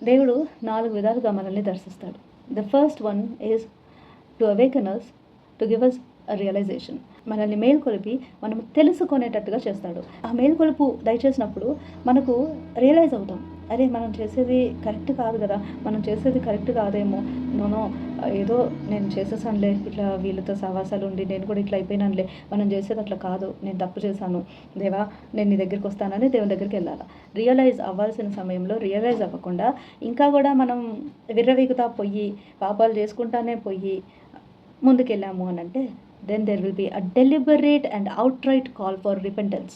దేవుడు 4 విధాలుగా మనల్ని దర్శిస్తాడు. The first one is to awaken us, to give us a realisation. మనల్ని మేల్కొలిపి మనం తెలుసుకునేటట్టుగా చేస్తాడు. ఆ మేల్కొలుపు దయచేసినప్పుడు మనకు రియలైజ్ అవుతాం, అరే మనం చేసేది కరెక్ట్ కాదు కదా, మనం చేసేది కరెక్ట్ కాదేమో, నోనో ఏదో నేను చేసేసానులే, ఇట్లా వీళ్ళతో సహవాసాలు ఉండి నేను కూడా ఇట్లా అయిపోయినానులే, మనం చేసేది అట్లా కాదు, నేను తప్పు చేశాను దేవా, నేను నీ దగ్గరికి వస్తానని దేవుని దగ్గరికి వెళ్ళాలి. రియలైజ్ అవ్వాల్సిన సమయంలో రియలైజ్ అవ్వకుండా ఇంకా కూడా మనం విర్రవీగుతా పోయి పాపాలు చేసుకుంటానే పోయి ముందుకెళ్ళాము అని అంటే then there will be a deliberate and outright call for repentance.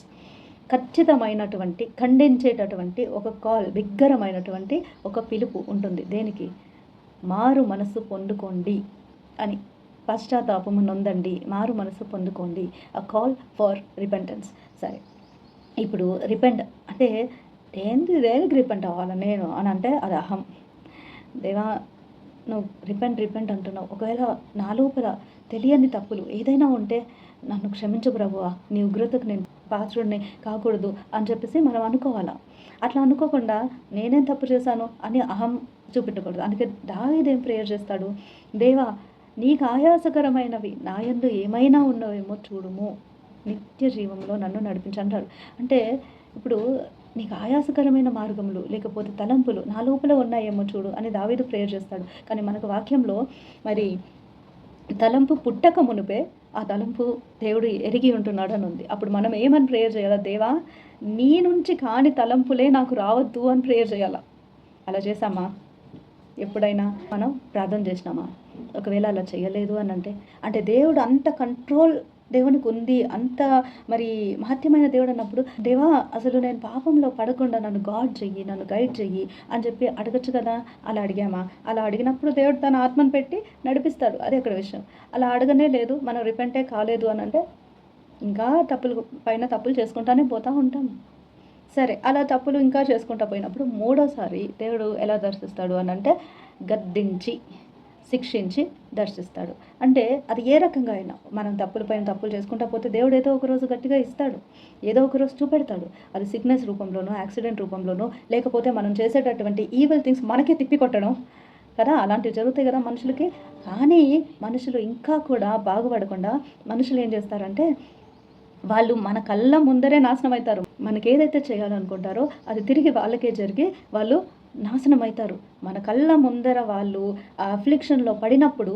ఖచ్చితమైనటువంటి ఖండించేటటువంటి ఒక కాల్, బిగ్గరమైనటువంటి ఒక పిలుపు ఉంటుంది. దేనికి? మారు మనస్సు పొందుకోండి అని, పశ్చాత్తాపము నొందండి, మారు మనస్సు పొందుకోండి, అ కాల్ ఫర్ రిపెంటెన్స్. సరే, ఇప్పుడు రిపెంట్ అంటే దేనికి రిపెంట్ అవ్వాలి నేను అని అంటే అది అహం. దేవా నువ్వు రిపెంట్ అంటున్నావు, ఒకవేళ నా లోపల తెలియని తప్పులు ఏదైనా ఉంటే నన్ను క్షమించు ప్రభువా, నీ ఉగ్రతకు నేను పాత్రుడిని కాకూడదు అని చెప్పేసి మనం అనుకోవాలా. అట్లా అనుకోకుండా నేనేం తప్పు చేశాను అని అహం చూపెట్టకూడదు. అందుకే దావీదు ఏం ప్రేయర్ చేస్తాడు, దేవా నీకు ఆయాసకరమైనవి నా యందు ఏమైనా ఉన్నవేమో చూడుము, నిత్య జీవంలో నన్ను నడిపించంటాడు. అంటే ఇప్పుడు నీకు ఆయాసకరమైన మార్గములు లేకపోతే తలంపులు నా లోపల ఉన్నాయేమో చూడు అని దావీదు ప్రేయర్ చేస్తాడు. కానీ మనకు వాక్యంలో మరి తలంపు పుట్టక మునుపే ఆ తలంపు దేవుడు ఎరిగి ఉంటున్నాడు అని ఉంది. అప్పుడు మనం ఏమని ప్రేయర్ చేయాలా? దేవా నీ నుంచి కాని తలంపులే నాకు రావద్దు అని ప్రేయర్ చేయాలా. అలా చేసామా? ఎప్పుడైనా మనం ప్రార్థన చేసినామా? ఒకవేళ అలా చేయలేదు అని అంటే దేవుడు అంత కంట్రోల్ దేవునికి ఉంది, అంత మరి మహత్యమైన దేవుడు అన్నప్పుడు, దేవా అసలు నేను పాపంలో పడకుండా నన్ను గాడ్ చెయ్యి, నన్ను గైడ్ చెయ్యి అని చెప్పి అడగచ్చు కదా. అలా అడిగామా? అలా అడిగినప్పుడు దేవుడు తన ఆత్మను పెట్టి నడిపిస్తాడు. అదే అక్కడ విషయం. అలా అడగనే లేదు, మనం రిపెంటే కాలేదు అని అంటే ఇంకా తప్పులు చేసుకుంటానే పోతూ ఉంటాం. సరే, అలా తప్పులు ఇంకా చేసుకుంటా పోయినప్పుడు మూడోసారి దేవుడు ఎలా దర్శిస్తాడు అని అంటే గద్దించి శిక్షించి దర్శిస్తాడు. అంటే అది ఏ రకంగా అయినా మనం తప్పులు చేసుకుంటా పోతే దేవుడు ఏదో ఒక రోజు గట్టిగా ఇస్తాడు, ఏదో ఒక రోజు చూపెడతాడు. అది సిక్నెస్ రూపంలోనో, యాక్సిడెంట్ రూపంలోనో, లేకపోతే మనం చేసేటటువంటి ఈవిల్ థింగ్స్ మనకే తిప్పికొట్టడం కదా, అలాంటివి జరుగుతాయి కదా మనుషులకి. కానీ మనుషులు ఇంకా కూడా బాగుపడకుండా మనుషులు ఏం చేస్తారంటే వాళ్ళు మన కళ్ళ ముందరే నాశనం అవుతారు. మనకి ఏదైతే చేయాలనుకుంటారో అది తిరిగి వాళ్ళకే జరిగి వాళ్ళు నాశనం అవుతారు. మన కళ్ళ ముందర వాళ్ళు ఆ అఫ్లిక్షన్లో పడినప్పుడు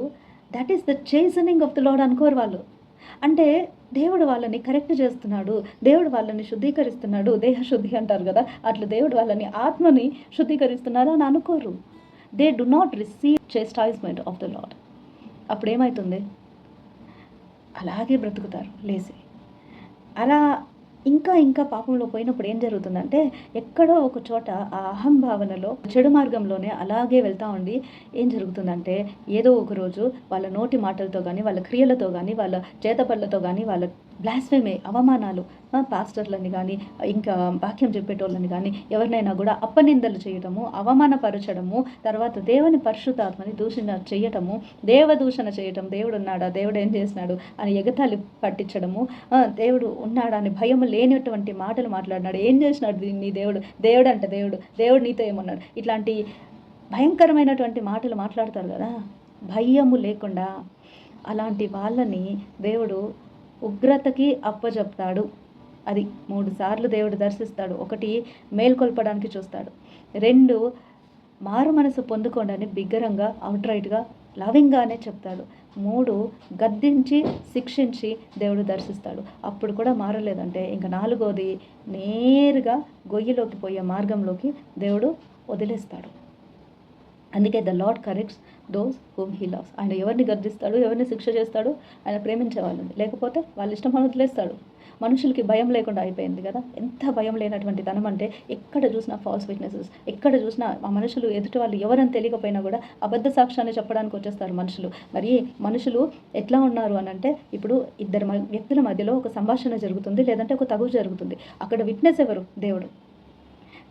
that is the chastening of the Lord అనుకోరు వాళ్ళు. అంటే దేవుడు వాళ్ళని కరెక్ట్ చేస్తున్నాడు, దేవుడు వాళ్ళని శుద్ధీకరిస్తున్నాడు, దేహ శుద్ధి అంటారు కదా, అట్లా దేవుడు వాళ్ళని ఆత్మని శుద్ధీకరిస్తున్నారు అని అనుకోరు. They do not receive chastisement of the Lord. అప్పుడు ఏమవుతుంది? అలాగే బ్రతుకుతారు లేసి. అలా ఇంకా పాపంలో పోయినప్పుడు ఏం జరుగుతుందంటే ఎక్కడో ఒక చోట ఆ అహంభావనలో చెడు మార్గంలోనే అలాగే వెళ్తూ ఉండి ఏం జరుగుతుందంటే ఏదో ఒక రోజు వాళ్ళ నోటి మాటలతో కానీ, వాళ్ళ క్రియలతో కానీ, వాళ్ళ చేతపళ్ళతో కానీ, వాళ్ళ బ్లాస్ఫెమీ అవమానాలు, పాస్టర్లని కానీ, ఇంకా వాక్యం చెప్పేటోళ్ళని కానీ ఎవరినైనా కూడా అప్పనిందలు చేయటము, అవమానపరచడము, తర్వాత దేవుని పరిశుద్ధాత్మని దూషణ చేయటము, దేవదూషణ చేయటం, దేవుడు ఉన్నాడా, దేవుడు ఏం చేసినాడు అని ఎగతాళి పట్టించడము, దేవుడు ఉన్నాడా అని భయం లేనటువంటి మాటలు మాట్లాడినాడు, ఏం చేసినాడు నీ దేవుడు అంటే దేవుడు నీతో ఏమన్నాడు, ఇట్లాంటి భయంకరమైనటువంటి మాటలు మాట్లాడతారు కదా, భయము లేకుండా. అలాంటి వాళ్ళని దేవుడు ఉగ్రతకి అప్పచెప్తాడు. అది 3 సార్లు దేవుడు దర్శిస్తాడు. 1 మేల్కొల్పడానికి చూస్తాడు, 2 మారు మనసు పొందుకోండి అని బిగ్గరంగా అవుట్రైట్గా లవింగ్గానే చెప్తాడు, 3 గద్దించి శిక్షించి దేవుడు దర్శిస్తాడు. అప్పుడు కూడా మారలేదంటే ఇంకా 4వది నేరుగా గొయ్యిలోకి పోయే మార్గంలోకి దేవుడు వదిలేస్తాడు. అందుకే the lord corrects those whom he loves. ఆయన ఎవరిని గర్దిస్తాడు, ఎవరిని శిక్ష చేస్తాడు? ఆయన ప్రేమించే వాళ్ళని. లేకపోతే వాళ్ళ ఇష్టం అని వదిలేస్తాడు. మనుషులకి భయం లేకుండా అయిపోయింది కదా. ఎంత భయం లేనటువంటి తనం అంటే ఎక్కడ చూసినా ఫాల్స్ విట్నెసెస్, ఎక్కడ చూసినా ఆ మనుషులు ఎదుటి వాళ్ళు ఎవరని తెలియకపోయినా కూడా అబద్ధ సాక్ష్యాన్ని చెప్పడానికి వచ్చేస్తారు మనుషులు. మరి మనుషులు ఎట్లా ఉన్నారు అని అంటే ఇప్పుడు 2 వ్యక్తుల మధ్యలో ఒక సంభాషణ జరుగుతుంది, లేదంటే ఒక తగువు జరుగుతుంది. అక్కడ విట్నెస్ ఎవరు?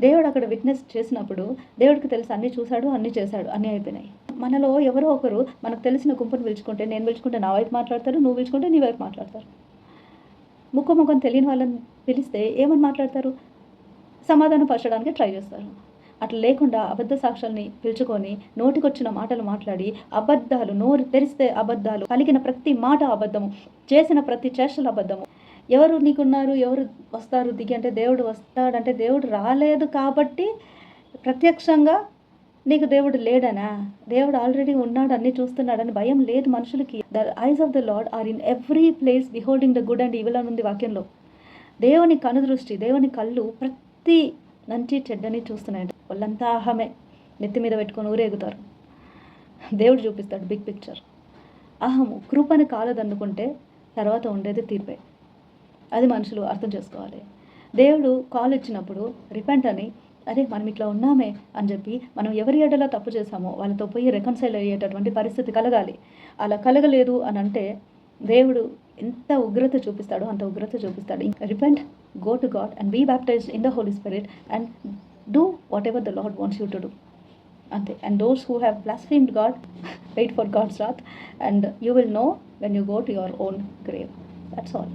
దేవుడు అక్కడ విట్నెస్ చేసినప్పుడు దేవుడికి తెలుసు అన్నీ చూశాడు, అన్నీ చేశాడు, అన్నీ అయిపోయినాయి. మనలో ఎవరో ఒకరు మనకు తెలిసిన గుంపును పిలుచుకుంటే, నేను పిలుచుకుంటే నా వైపు మాట్లాడతారు, నువ్వు పిలుచుకుంటే నీ వైపు మాట్లాడతారు. ముఖం తెలియని వాళ్ళని పిలిస్తే ఏమని మాట్లాడతారు? సమాధానం పరచడానికి ట్రై చేస్తారు. అట్లా లేకుండా అబద్ధ సాక్ష్యాల్ని పిలుచుకొని నోటికొచ్చిన మాటలు మాట్లాడి అబద్ధాలు, నోరు తెరిస్తే అబద్ధాలు, పలికిన ప్రతి మాట అబద్ధము, చేసిన ప్రతి చేష్టలు అబద్ధము. ఎవరు నీకున్నారు, ఎవరు వస్తారు దిగి అంటే దేవుడు వస్తాడంటే దేవుడు రాలేదు కాబట్టి ప్రత్యక్షంగా నీకు దేవుడు లేడనా? దేవుడు ఆల్రెడీ ఉన్నాడు, అన్నీ చూస్తున్నాడని భయం లేదు మనుషులకి. The eyes of the lord are in every place beholding the good and evil అని ఉంది వాక్యంలో. దేవుని కనుదృష్టి, దేవుని కళ్ళు ప్రతి మంచి చెడ్డని చూస్తున్నాయంట. వాళ్ళంతా అహమే నెత్తి మీద పెట్టుకొని ఊరేగుతారు. దేవుడు చూపిస్తాడు బిగ్ పిక్చర్. అహము కృపని కాలదన్నుకుంటే తర్వాత ఉండేది తీర్పే. అది మనుషులు అర్థం చేసుకోవాలి. దేవుడు కాల్ ఇచ్చినప్పుడు రిపెంట్ అని, అరే మనం ఇట్లా ఉన్నామే అని చెప్పి మనం ఎవరి ఎడలా తప్పు చేశామో వాళ్ళతో పోయి రికన్సైల్ అయ్యేటటువంటి పరిస్థితి కలగాలి. అలా కలగలేదు అని అంటే దేవుడు ఎంత ఉగ్రత చూపిస్తాడో అంత ఉగ్రత చూపిస్తాడు. Repent, go to God and be baptised in the Holy Spirit and do whatever the Lord wants you to do. అంతే. And those who have blasphemed God wait for God's wrath and you will know when you go to your own grave. That's all.